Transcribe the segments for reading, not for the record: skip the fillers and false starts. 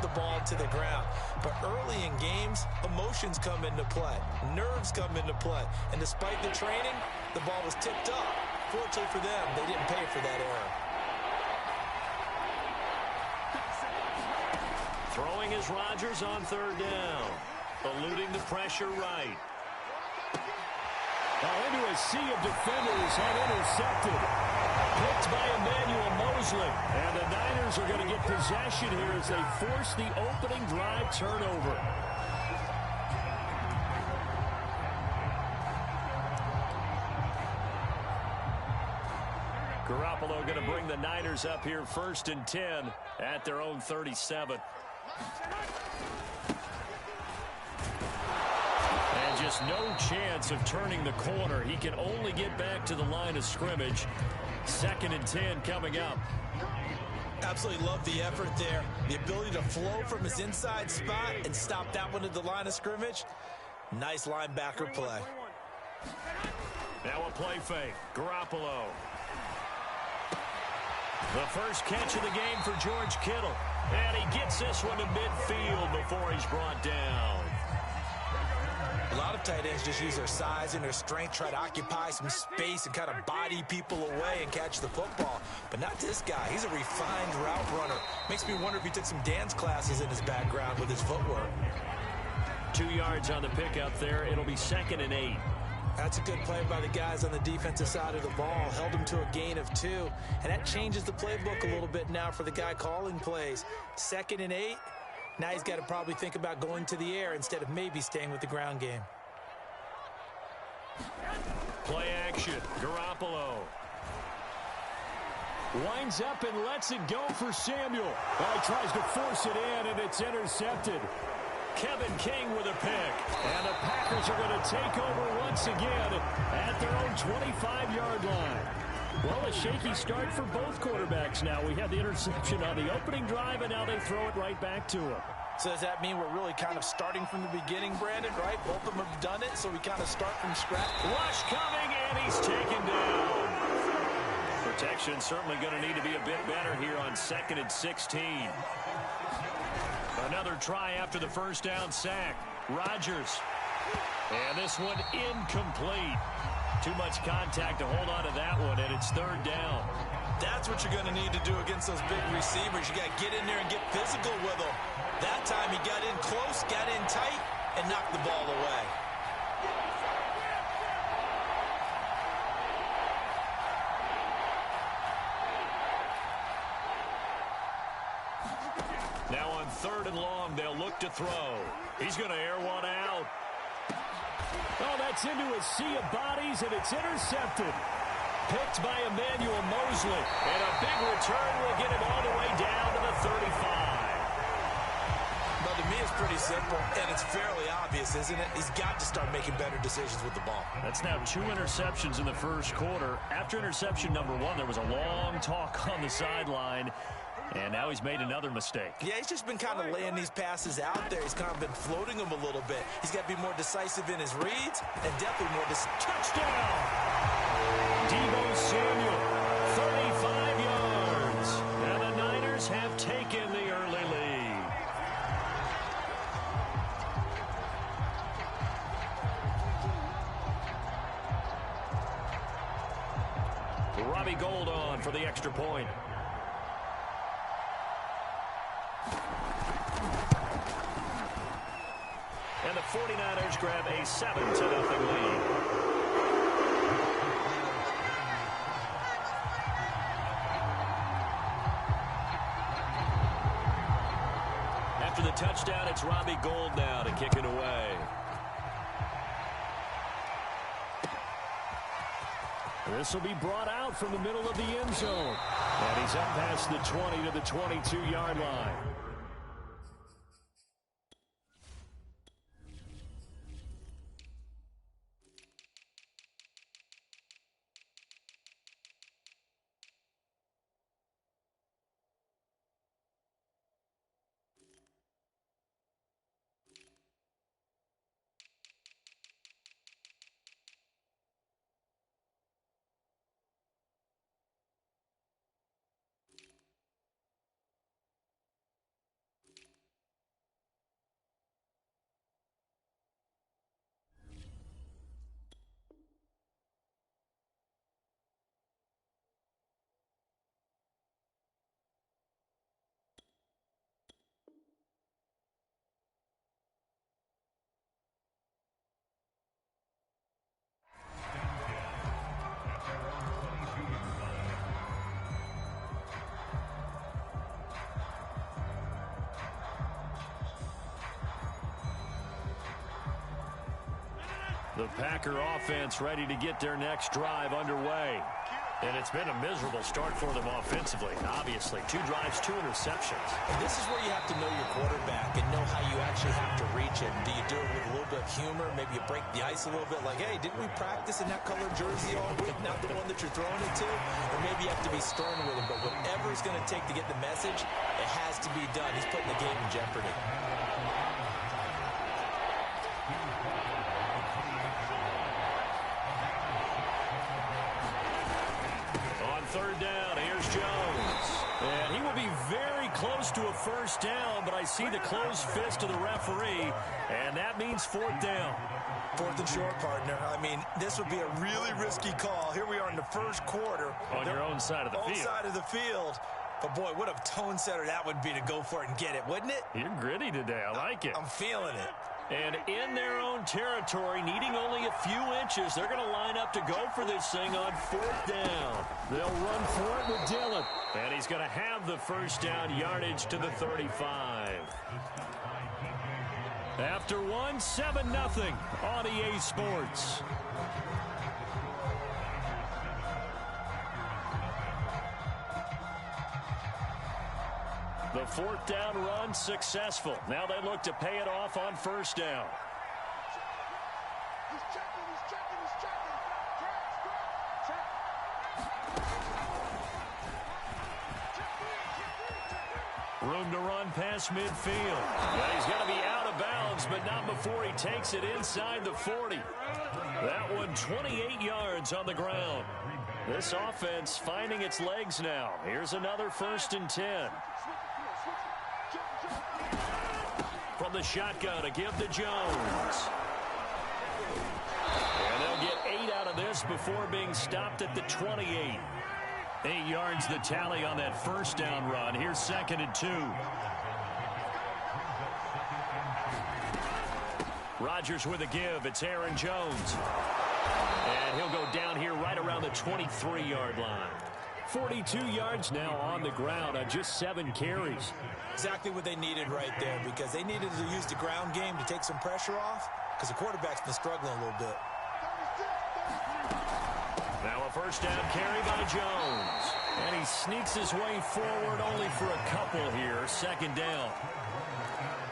the ball to the ground. But early in games, emotions come into play. Nerves come into play. And despite the training, the ball was tipped up. Fortunately for them, they didn't pay for that error. Throwing is Rodgers on third down. Eluding the pressure right. Into a sea of defenders and intercepted. Picked by Emmanuel Mosley. And the Niners are going to get possession here as they force the opening drive turnover. Garoppolo going to bring the Niners up here 1st and 10 at their own 37. And just no chance of turning the corner. He can only get back to the line of scrimmage. 2nd and 10 coming up. Absolutely love the effort there. The ability to flow from his inside spot and stop that one at the line of scrimmage. Nice linebacker play. Now a play fake. Garoppolo. The first catch of the game for George Kittle. And he gets this one to midfield before he's brought down. A lot of tight ends just use their size and their strength, try to occupy some space and kind of body people away and catch the football. But not this guy. He's a refined route runner. Makes me wonder if he took some dance classes in his background with his footwork. 2 yards on the pickup there. It'll be 2nd and 8. That's a good play by the guys on the defensive side of the ball. Held him to a gain of 2. And that changes the playbook a little bit now for the guy calling plays. 2nd and 8. Now he's got to probably think about going to the air instead of maybe staying with the ground game. Play action. Garoppolo. Winds up and lets it go for Samuel. He tries to force it in, and it's intercepted. Kevin King with a pick. And the Packers are going to take over once again at their own 25-yard line. Well, a shaky start for both quarterbacks now. We had the interception on the opening drive, and now they throw it right back to him. So does that mean we're really kind of starting from the beginning, Brandon, right? Both of them have done it, so we kind of start from scratch. Rush coming, and he's taken down. Protection certainly going to need to be a bit better here on 2nd and 16. Another try after the first down sack. Rodgers. And this one incomplete. Too much contact to hold on to that one, and it's 3rd down. That's what you're going to need to do against those big receivers. You got to get in there and get physical with them. That time he got in close, got in tight, and knocked the ball away. Now on 3rd and long, they'll look to throw. He's going to air one out. Oh, that's into a sea of bodies, and it's intercepted. Picked by Emmanuel Mosley. And a big return will get him all the way down to the 35. But to me, it's pretty simple, and it's fairly obvious, isn't it? He's got to start making better decisions with the ball. That's now 2 interceptions in the first quarter. After interception number 1, there was a long talk on the sideline. And now he's made another mistake. Yeah, he's just been kind of laying these passes out there. He's kind of been floating them a little bit. He's got to be more decisive in his reads and definitely more touchdown. Deebo Samuel, 35 yards. And the Niners have taken the early lead. Robbie Gould on for the extra point. And the 49ers grab a 7-0 lead. After the touchdown, it's Robbie Gould now to kick it away. This will be brought out from the middle of the end zone. And he's up past the 20 to the 22-yard line. The Packer offense ready to get their next drive underway. And it's been a miserable start for them offensively, obviously. 2 drives, 2 interceptions. And this is where you have to know your quarterback and know how you actually have to reach him. Do you do it with a little bit of humor? Maybe you break the ice a little bit like, hey, didn't we practice in that color jersey all week? Not the one that you're throwing it to? Or maybe you have to be stern with him. But whatever it's going to take to get the message, it has to be done. He's putting the game in jeopardy. Third down, here's Jones. And he will be very close to a first down, but I see the closed fist of the referee, and that means 4th down. 4th and short, partner. I mean, this would be a really risky call. Here we are in the first quarter. On your own side of the field. Own side of the field. But, boy, what a tone setter that would be to go for it and get it, wouldn't it? You're gritty today. I like it. I'm feeling it. And in their own territory, needing only a few inches, they're going to line up to go for this thing on 4th down. They'll run for it with Dillon. And he's going to have the first down yardage to the 35. After 1, 7-0 on EA Sports. The 4th down run successful. Now they look to pay it off on first down. Room to run past midfield. Well, he's going to be out of bounds, but not before he takes it inside the 40. That one 28 yards on the ground. This offense finding its legs now. Here's another 1st and 10. From the shotgun, a give to Jones. And they'll get 8 out of this before being stopped at the 28. 8 yards the tally on that first down run. Here's 2nd and 2. Rodgers with a give. It's Aaron Jones. And he'll go down here right around the 23-yard line. 42 yards now on the ground on just 7 carries. Exactly what they needed right there, because they needed to use the ground game to take some pressure off, because the quarterback's been struggling a little bit. Now a first down carry by Jones. And he sneaks his way forward only for a couple here. 2nd down.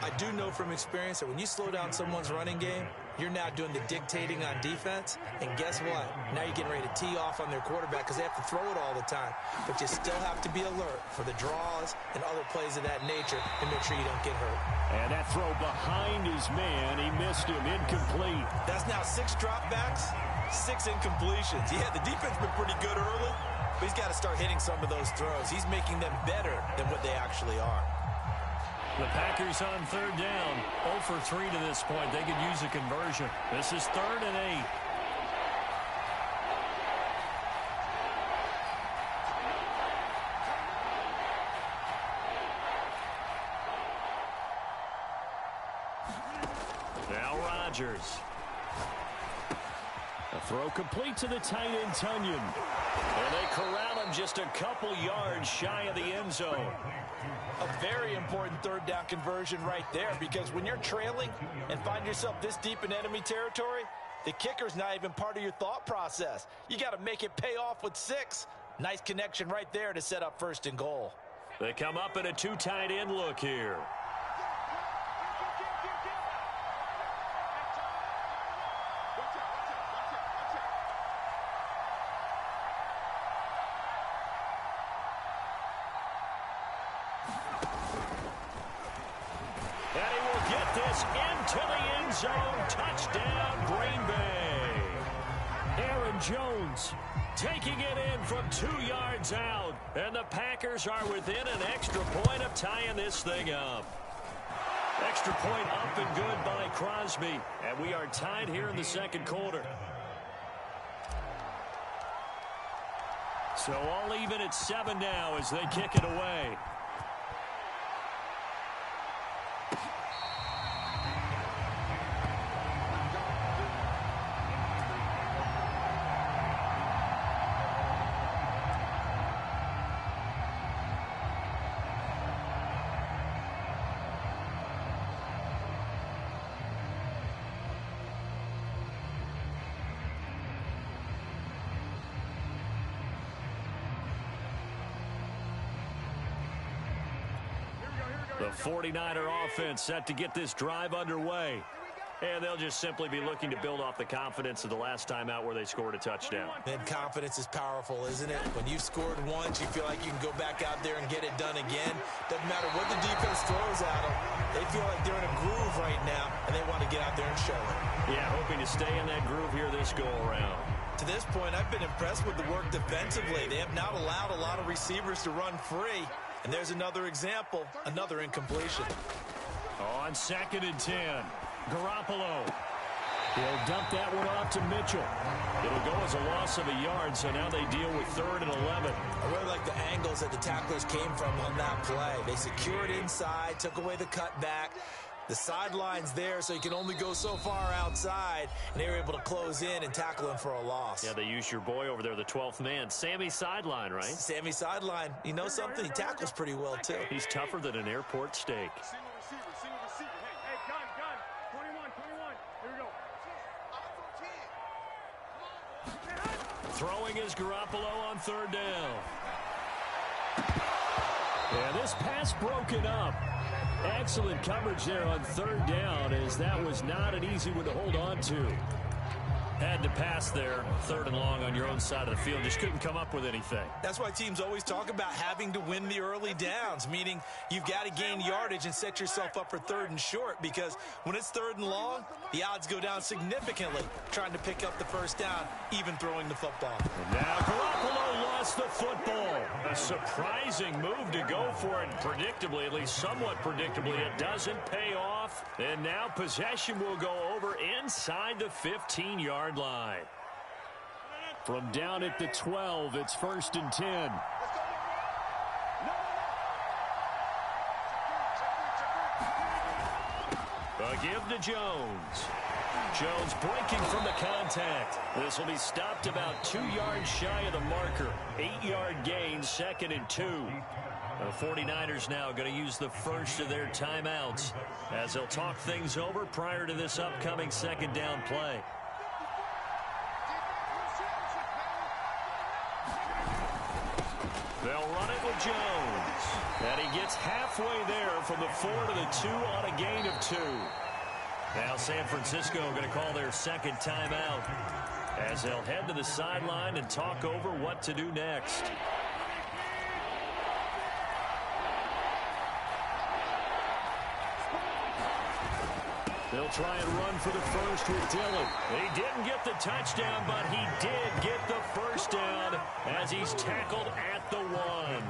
I do know from experience that when you slow down someone's running game, you're now doing the dictating on defense. And guess what? Now you're getting ready to tee off on their quarterback because they have to throw it all the time. But you still have to be alert for the draws and other plays of that nature to make sure you don't get hurt. And that throw behind his man, he missed him. Incomplete. That's now 6 dropbacks, 6 incompletions. Yeah, the defense has been pretty good early, but he's got to start hitting some of those throws. He's making them better than what they actually are. The Packers on 3rd down. 0 for 3 to this point. They could use a conversion. This is 3rd and 8. Now Rodgers. A throw complete to the tight end, Tunyon. And they corral him just a couple yards shy of the end zone. A very important 3rd down conversion right there, because when you're trailing and find yourself this deep in enemy territory, the kicker's not even part of your thought process. You got to make it pay off with 6. Nice connection right there to set up 1st and goal. They come up in a 2 tight end look here. To the end zone, touchdown, Green Bay. Aaron Jones taking it in from 2 yards out. And the Packers are within an extra point of tying this thing up. Extra point up and good by Crosby. And we are tied here in the 2nd quarter. So all even at 7 now as they kick it away. The 49er offense set to get this drive underway. And they'll just simply be looking to build off the confidence of the last time out where they scored a touchdown. And confidence is powerful, isn't it? When you've scored once, you feel like you can go back out there and get it done again. Doesn't matter what the defense throws at them. They feel like they're in a groove right now, and they want to get out there and show it. Yeah, hoping to stay in that groove here this go-around. To this point, I've been impressed with the work defensively. They have not allowed a lot of receivers to run free. And there's another example, another incompletion. On 2nd and 10. Garoppolo. He'll dump that one off to Mitchell. It'll go as a loss of a yard, so now they deal with 3rd and 11. I really like the angles that the tacklers came from on that play. They secured inside, took away the cutback. The sideline's there, so you can only go so far outside, and they were able to close in and tackle him for a loss. Yeah, they used your boy over there, the 12th man, Sammy Sideline, right? Sammy Sideline. You know something? He tackles pretty well, too. He's tougher than an airport steak. Throwing is Garoppolo on 3rd down. Yeah, this pass broken up. Excellent coverage there on 3rd down, as that was not an easy one to hold on to. Had to pass there, 3rd and long on your own side of the field. Just couldn't come up with anything. That's why teams always talk about having to win the early downs, meaning you've got to gain yardage and set yourself up for 3rd and short, because when it's 3rd and long, the odds go down significantly trying to pick up the 1st down, even throwing the football. And now Garoppolo lost the football. A surprising move to go for it. Predictably, at least somewhat predictably, it doesn't pay off. And now possession will go over inside the 15-yard line. From down at the 12, it's 1st and 10. A give to Jones. Jones breaking from the contact. This will be stopped about 2 yards shy of the marker. 8-yard gain, 2nd and 2. The 49ers now going to use the first of their timeouts as they'll talk things over prior to this upcoming 2nd down play. They'll run it with Jones. And he gets halfway there from the 4 to the 2 on a gain of 2. Now San Francisco going to call their 2nd timeout as they'll head to the sideline and talk over what to do next. They'll try and run for the first with Dillon. He didn't get the touchdown, but he did get the 1st down as he's tackled at the 1.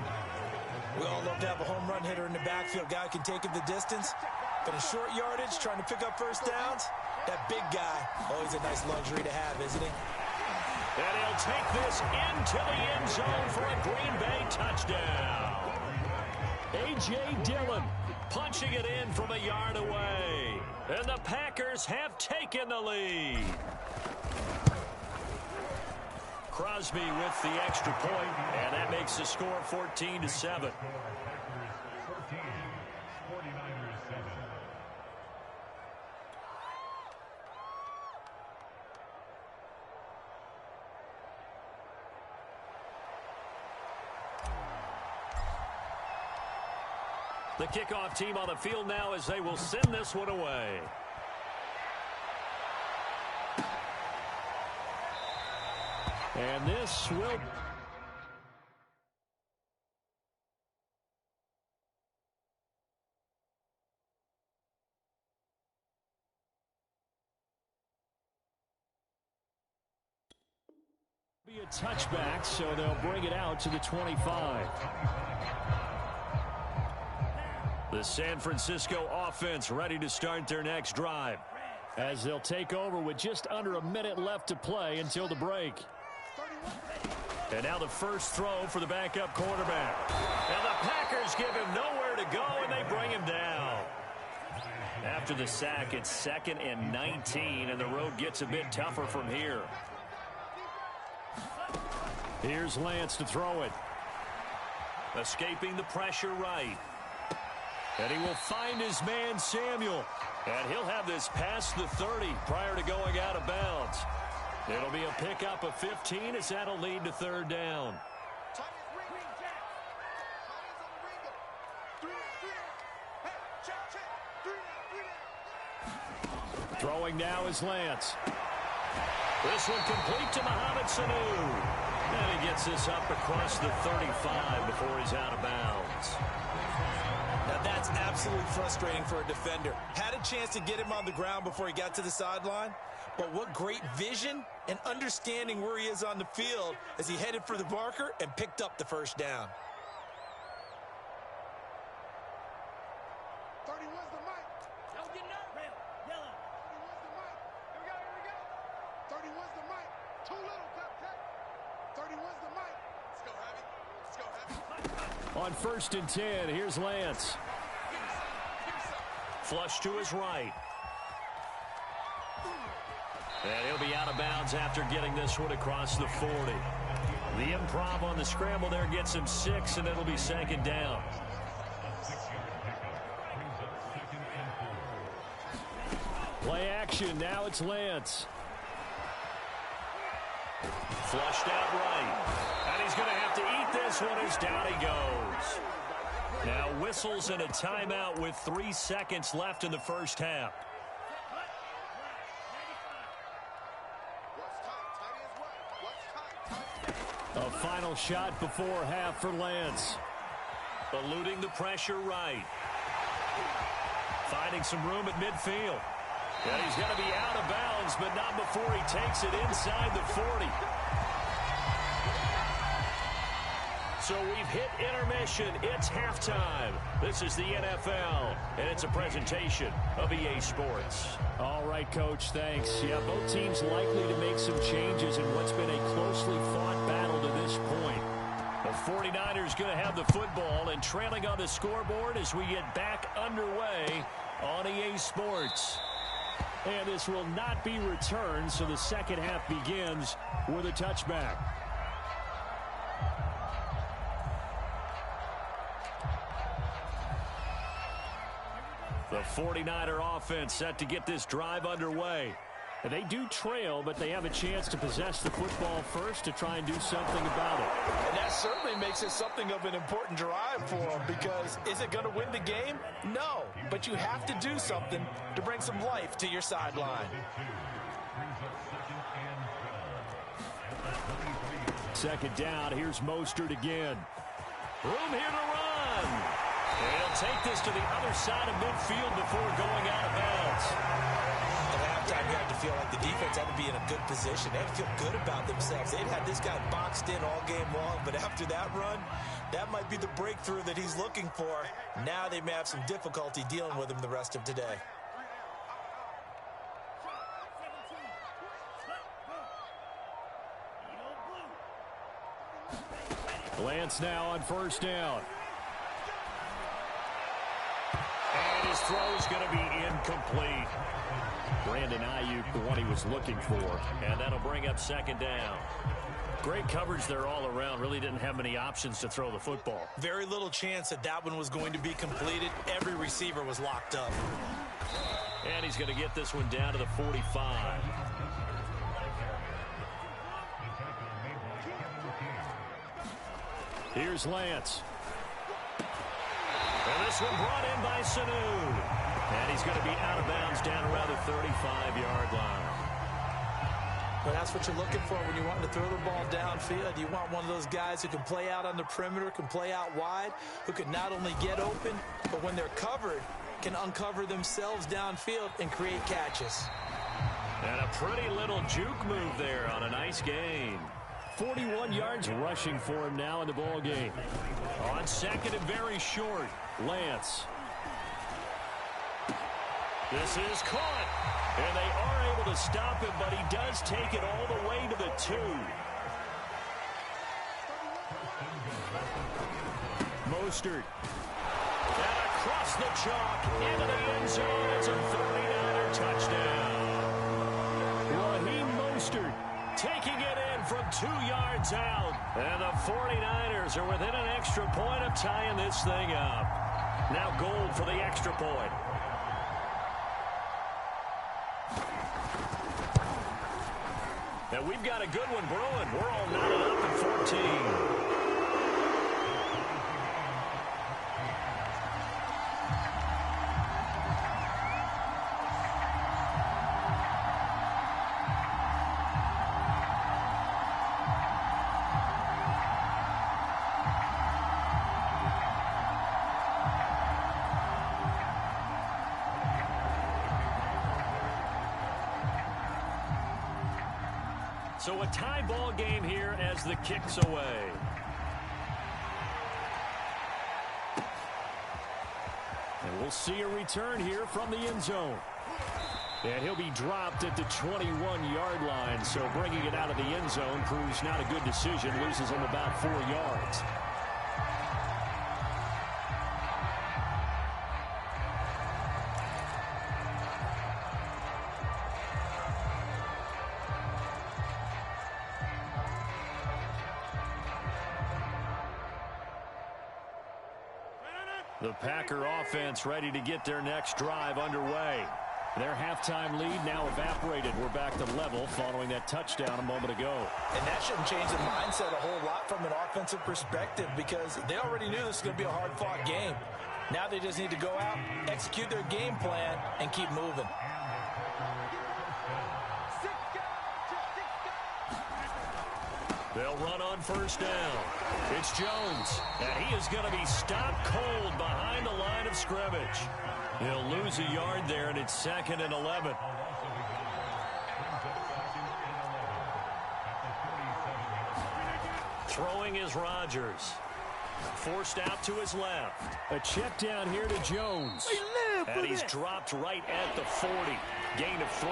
We all love to have a home run hitter in the backfield. Guy can take it the distance. But in short yardage, trying to pick up 1st downs, that big guy, always a nice luxury to have, isn't he? And he'll take this into the end zone for a Green Bay touchdown. A.J. Dillon punching it in from a yard away. And the Packers have taken the lead. Crosby with the extra point, and that makes the score 14-7. The kickoff team on the field now as they will send this one away. And this will be a touchback, so they'll bring it out to the 25. The San Francisco offense ready to start their next drive as they'll take over with just under a minute left to play until the break. And now the first throw for the backup quarterback. And the Packers give him nowhere to go, and they bring him down. After the sack, it's 2nd and 19, and the road gets a bit tougher from here. Here's Lance to throw it. Escaping the pressure right. And he will find his man, Samuel. And he'll have this past the 30 prior to going out of bounds. It'll be a pickup of 15 as that'll lead to 3rd down. Throwing now is Lance. This one complete to Mohamed Sanu. And he gets this up across the 35 before he's out of bounds. Now that's absolutely frustrating for a defender. Had a chance to get him on the ground before he got to the sideline, but what great vision and understanding where he is on the field as he headed for the marker and picked up the first down. 31's the mic. Don't get nervous. Yellow. 31's the mic. Here we go. 31's the mic. Too little, Cupcake. 31's the mic. Let's go, Heavy. Let's go, Heavy. On 1st and 10, here's Lance. Flush to his right. And he'll be out of bounds after getting this one across the 40. The improv on the scramble there gets him 6, and it'll be 2nd down. Play action. Now it's Lance. Flushed out right. And he's going to have to eat this one as down he goes. Now whistles and a timeout with 3 seconds left in the first half. A final shot before half for Lance. Eluding the pressure right. Finding some room at midfield. And he's going to be out of bounds, but not before he takes it inside the 40. So we've hit intermission. It's halftime. This is the NFL, and it's a presentation of EA Sports. All right, Coach, thanks. Yeah, both teams likely to make some changes in what's been a closely fought battle to this point. The 49ers going to have the football and trailing on the scoreboard as we get back underway on EA Sports. And this will not be returned, so the second half begins with a touchback. The 49er offense set to get this drive underway. And they do trail, but they have a chance to possess the football first to try and do something about it. And that certainly makes it something of an important drive for them, because is it going to win the game? No, but you have to do something to bring some life to your sideline. Second down, here's Mostert again. Room here to run. And he'll take this to the other side of midfield before going out of bounds. At halftime, you had to feel like the defense had to be in a good position. They had to feel good about themselves. They'd had this guy boxed in all game long, but after that run, that might be the breakthrough that he's looking for. Now they may have some difficulty dealing with him the rest of today. Lance now on first down. And his throw's going to be incomplete. Brandon Ayuk, the one he was looking for. And that'll bring up second down. Great coverage there all around. Really didn't have many options to throw the football. Very little chance that that one was going to be completed. Every receiver was locked up. And he's going to get this one down to the 45. Here's Lance. And this one brought in by Sanu. And he's going to be out of bounds down around the 35-yard line. But that's what you're looking for when you want to throw the ball downfield. You want one of those guys who can play out on the perimeter, can play out wide, who can not only get open, but when they're covered, can uncover themselves downfield and create catches. And a pretty little juke move there on a nice gain. 41 yards rushing for him now in the ball game. On second and very short, Lance. This is caught. And they are able to stop him, but he does take it all the way to the 2. Mostert. And across the chalk into the end zone. It's a 39er touchdown. Raheem Mostert taking it in from 2 yards out. And the 49ers are within an extra point of tying this thing up. Now Gold for the extra point. And we've got a good one brewing. We're all knotted up at 14. So a tie ball game here as the kick's away. And we'll see a return here from the end zone. And he'll be dropped at the 21-yard line. So bringing it out of the end zone proves not a good decision. Loses him about 4 yards. The Packer offense ready to get their next drive underway. Their halftime lead now evaporated. We're back to level following that touchdown a moment ago. And that shouldn't change the mindset a whole lot from an offensive perspective because they already knew this was going to be a hard-fought game. Now they just need to go out, execute their game plan, and keep moving. They'll run on first down. It's Jones, and he is going to be stopped cold behind the line of scrimmage. He'll lose a yard there, and it's 2nd and 11. Throwing is Rodgers. Forced out to his left. A check down here to Jones. And he's dropped right at the 40. Gain of 3.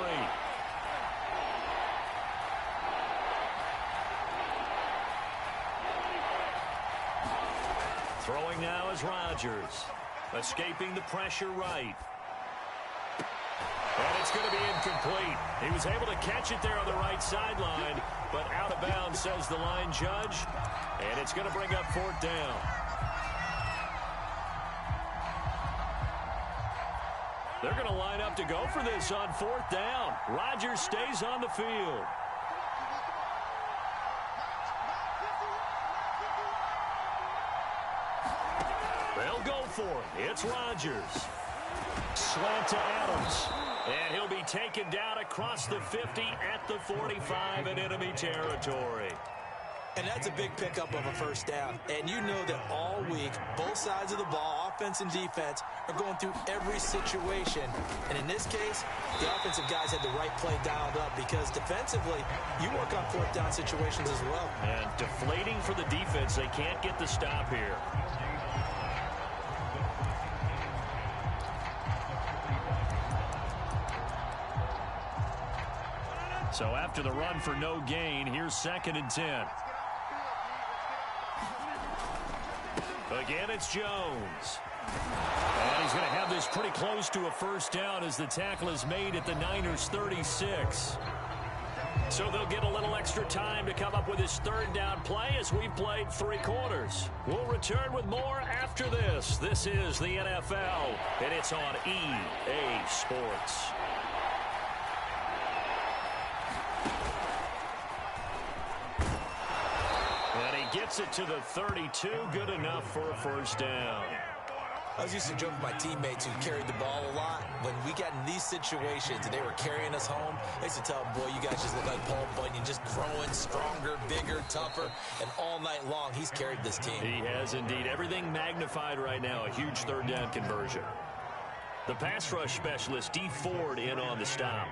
Throwing now is Rodgers. Escaping the pressure right. And it's going to be incomplete. He was able to catch it there on the right sideline, but out of bounds, says the line judge. And it's going to bring up 4th down. They're going to line up to go for this on 4th down. Rodgers stays on the field. They'll go for it. It's Rodgers. Slant to Adams. And he'll be taken down across the 50 at the 45 in enemy territory. And that's a big pickup of a first down. And you know that all week, both sides of the ball, offense and defense, are going through every situation. And in this case, the offensive guys had the right play dialed up because defensively, you work on 4th down situations as well. And deflating for the defense. They can't get the stop here. So after the run for no gain, here's 2nd and 10. Again, it's Jones. And he's going to have this pretty close to a first down as the tackle is made at the Niners' 36. So they'll get a little extra time to come up with his 3rd down play as we've played 3 quarters. We'll return with more after this. This is the NFL, and it's on EA Sports. Gets it to the 32. Good enough for a first down. I was used to joke with my teammates who carried the ball a lot. When we got in these situations and they were carrying us home, I used to tell them, boy, you guys just look like Paul Bunyan, just growing stronger, bigger, tougher. And all night long, he's carried this team. He has indeed. Everything magnified right now. A huge 3rd down conversion. The pass rush specialist, D. Ford, in on the stop.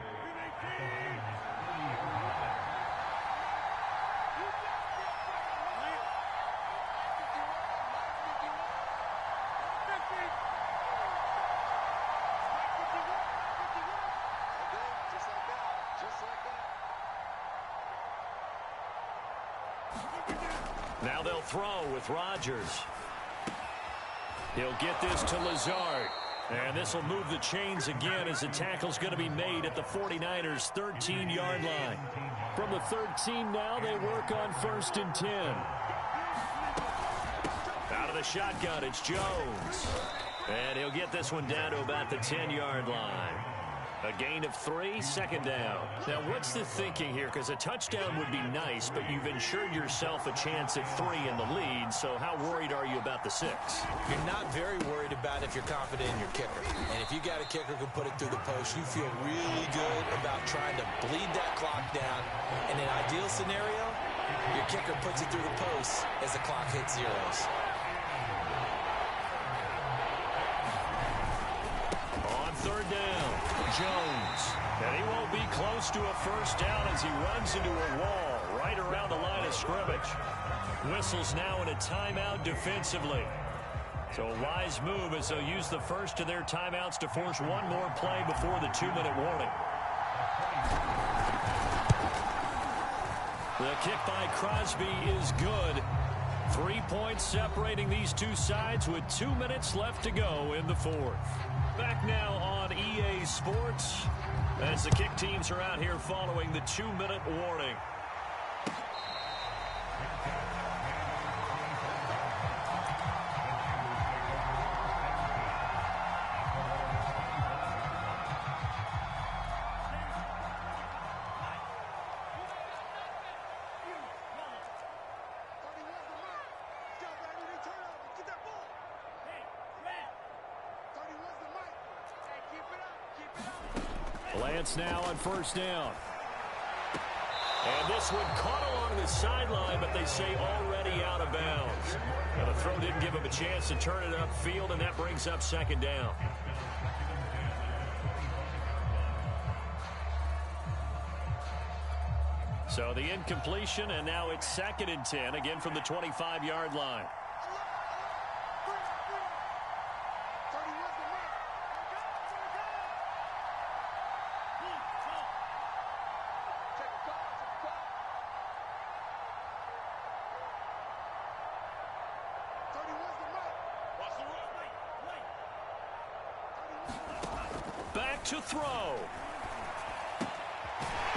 Now they'll throw with Rodgers. He'll get this to Lazard. And this will move the chains again as the tackle's going to be made at the 49ers' 13-yard line. From the 13 now, they work on 1st and 10. Out of the shotgun, it's Jones. And he'll get this one down to about the 10-yard line. A gain of 3, 2nd down. Now, what's the thinking here? Because a touchdown would be nice, but you've ensured yourself a chance at 3 in the lead, so how worried are you about the 6? You're not very worried about if you're confident in your kicker. And if you got a kicker who can put it through the post, you feel really good about trying to bleed that clock down. In an ideal scenario, your kicker puts it through the post as the clock hits zeros. On 3rd down, Jones. And he won't be close close to a first down as he runs into a wall right around the line of scrimmage. Whistles now in a timeout defensively. So a wise move as they'll use the first of their timeouts to force one more play before the 2-minute warning. The kick by Crosby is good. 3 points separating these two sides with 2 minutes left to go in the fourth. Back now on EA Sports as the kick teams are out here following the 2-minute warning. Lance now on first down. And this one caught along the sideline, but they say already out of bounds. Now the throw didn't give him a chance to turn it upfield, and that brings up second down. So the incompletion, and now it's 2nd and 10, again from the 25-yard line. To throw.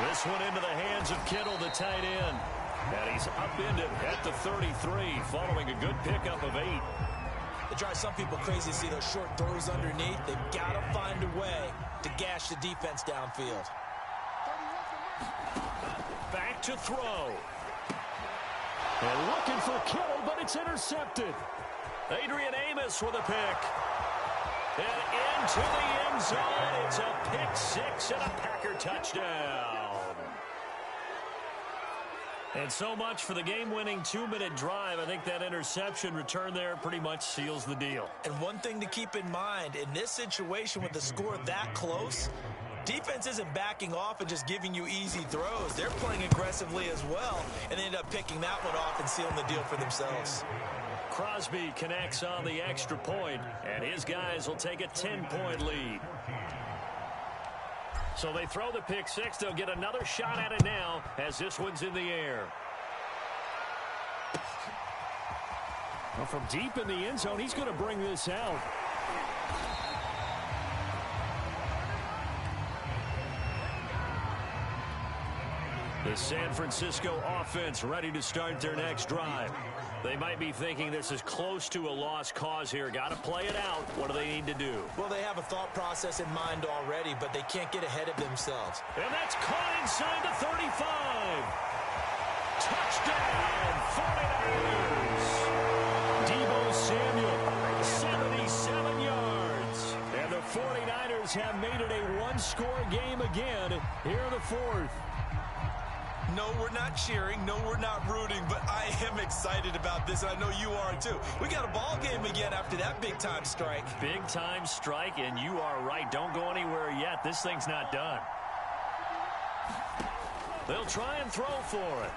This one into the hands of Kittle, the tight end. And he's upended at the 33 following a good pickup of 8. It drives some people crazy to see those short throws underneath. They've got to find a way to gash the defense downfield. Back to throw. And looking for Kittle, but it's intercepted. Adrian Amos with a pick. And into the end zone, it's a pick 6 and a Packer touchdown. And so much for the game-winning 2-minute drive. I think that interception return there pretty much seals the deal. And one thing to keep in mind, in this situation with the score that close, defense isn't backing off and just giving you easy throws. They're playing aggressively as well, and they end up picking that one off and sealing the deal for themselves. Crosby connects on the extra point, and his guys will take a 10-point lead. So they throw the pick 6. They'll get another shot at it now as this one's in the air. Well, from deep in the end zone, he's going to bring this out. The San Francisco offense ready to start their next drive. They might be thinking this is close to a lost cause here. Got to play it out. What do they need to do? Well, they have a thought process in mind already, but they can't get ahead of themselves. And that's caught inside the 35. Touchdown, 49ers. Deebo Samuel, 77 yards. And the 49ers have made it a one-score game again here in the fourth. No, we're not cheering. No, we're not rooting, but I am excited about this, and I know you are too. We got a ball game again after that big-time strike. Big-time strike, and you are right. Don't go anywhere yet. This thing's not done. They'll try and throw for it.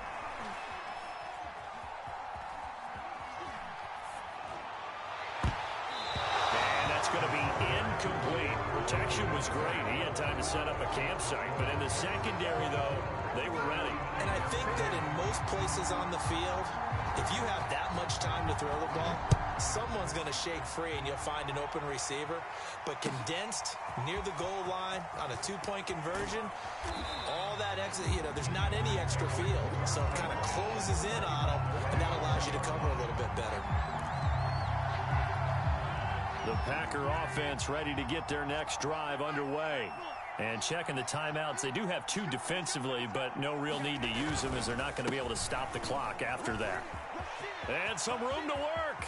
And that's going to be incomplete. Protection was great. He had time to set up a campsite, but in the secondary, though, they were ready. And I think that in most places on the field, if you have that much time to throw the ball, someone's going to shake free and you'll find an open receiver. But condensed near the goal line on a 2-point conversion, all that extra, there's not any extra field. So it kind of closes in on them, and that allows you to cover a little bit better. The Packer offense ready to get their next drive underway. And checking the timeouts, they do have 2 defensively, but no real need to use them as they're not going to be able to stop the clock after that. And some room to work.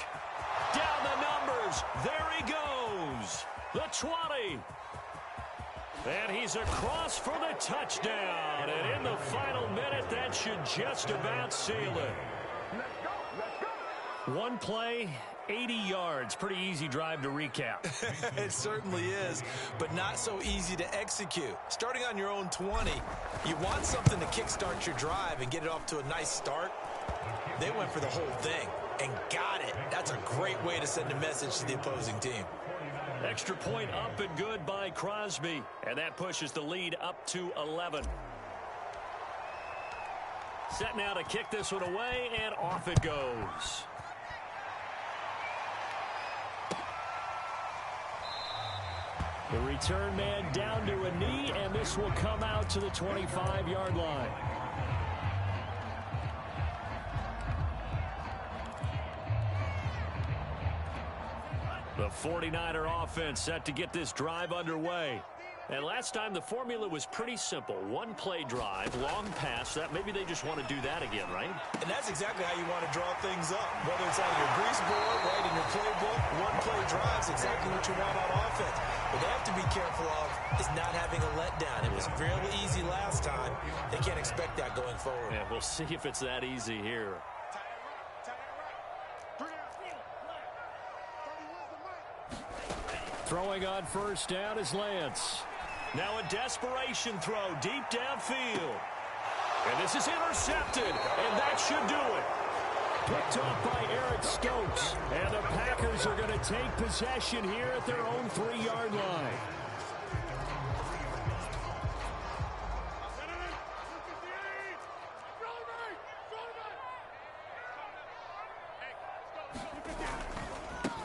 Down the numbers. There he goes. The 20. And he's across for the touchdown. And in the final minute, that should just about seal it. One play 80 yards. Pretty easy drive to recap. It certainly is, but not so easy to execute. Starting on your own 20, you want something to kickstart your drive and get it off to a nice start. They went for the whole thing and got it. That's a great way to send a message to the opposing team. Extra point up and good by Crosby, and that pushes the lead up to 11. Set now to kick this one away, and off it goes. The return man down to a knee, and this will come out to the 25-yard line. The 49er offense set to get this drive underway. And last time the formula was pretty simple. One play drive, long pass. That maybe they just want to do that again, right? And that's exactly how you want to draw things up. Whether it's on your grease board, right in your playbook, one play drive is exactly what you want on offense. What they have to be careful of is not having a letdown. It was fairly easy last time. They can't expect that going forward. Yeah, we'll see if it's that easy here. Throwing on first down is Lance. Now a desperation throw deep downfield. And this is intercepted, and that should do it. Picked off by Eric Stokes. And the Packers are going to take possession here at their own 3-yard line.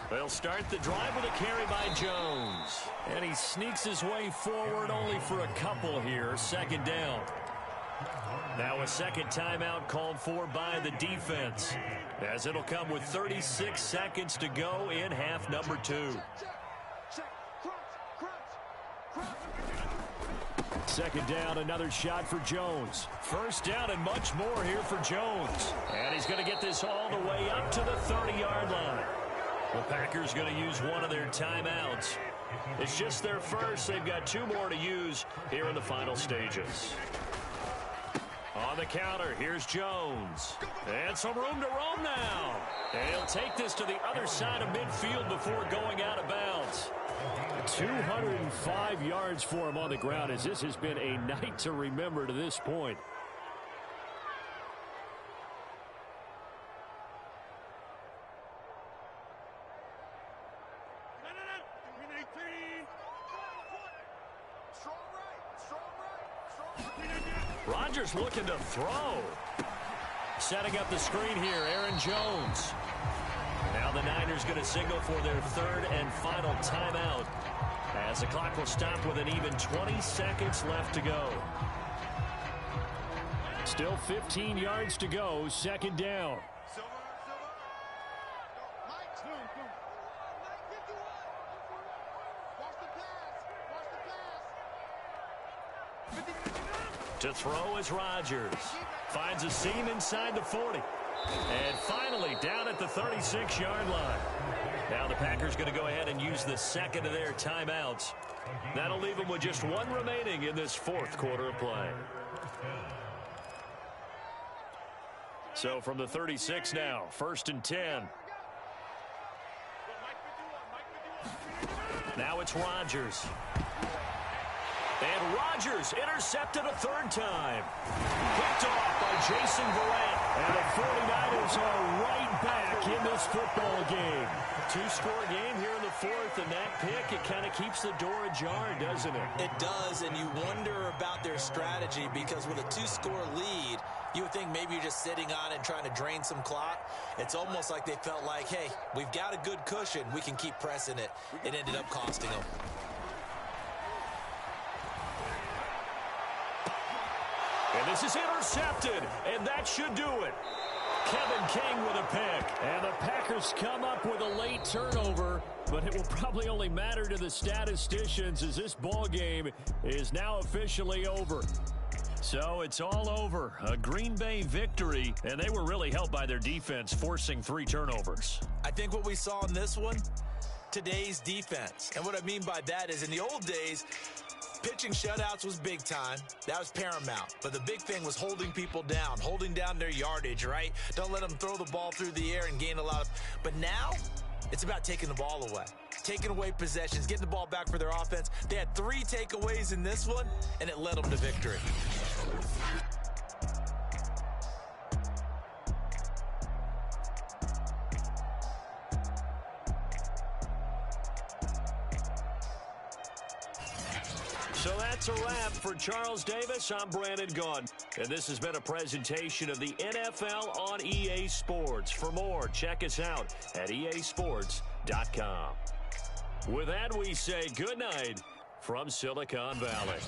They'll start the drive with a carry by Jones. And he sneaks his way forward only for a couple here. Second down. Now a second timeout called for by the defense, as it'll come with 36 seconds to go in half number 2. Second down, another shot for Jones. First down and much more here for Jones. And he's going to get this all the way up to the 30-yard line. The Packers going to use one of their timeouts. It's just their first. They've got 2 more to use here in the final stages. On the counter, here's Jones. And some room to roam now. And he'll take this to the other side of midfield before going out of bounds. 205 yards for him on the ground, as this has been a night to remember to this point. Rodgers looking to throw. Setting up the screen here, Aaron Jones. Now the Niners going to signal for their 3rd and final timeout, as the clock will stop with an even 20 seconds left to go. Still 15 yards to go, second down. To throw is Rodgers. Finds a seam inside the 40. And finally down at the 36-yard line. Now the Packers going to go ahead and use the second of their timeouts. That'll leave them with just 1 remaining in this 4th quarter of play. So from the 36 now, 1st and 10. Now it's Rodgers. And Rodgers intercepted a 3rd time. Picked off by Jason Verrett. And the 49ers are right back in this football game. 2-score game here in the 4th, and that pick, it kind of keeps the door ajar, doesn't it? It does, and you wonder about their strategy, because with a 2-score lead, you would think maybe you're just sitting on it and trying to drain some clock. It's almost like they felt like, hey, we've got a good cushion. We can keep pressing it. It ended up costing them. And this is intercepted, and that should do it. Kevin King with a pick. And the Packers come up with a late turnover, but it will probably only matter to the statisticians, as this ball game is now officially over. So it's all over. A Green Bay victory, and they were really helped by their defense, forcing 3 turnovers. I think what we saw in this one, today's defense. And what I mean by that is, in the old days, pitching shutouts was big time. That was paramount. But the big thing was holding people down, holding down their yardage, right? Don't let them throw the ball through the air and gain a lot of... But now, It's about taking the ball away, taking away possessions, getting the ball back for their offense. They had 3 takeaways in this one, and it led them to victory. So that's a wrap for Charles Davis. I'm Brandon Gaudin, and this has been a presentation of the NFL on EA Sports. For more, check us out at easports.com. With that, we say good night from Silicon Valley.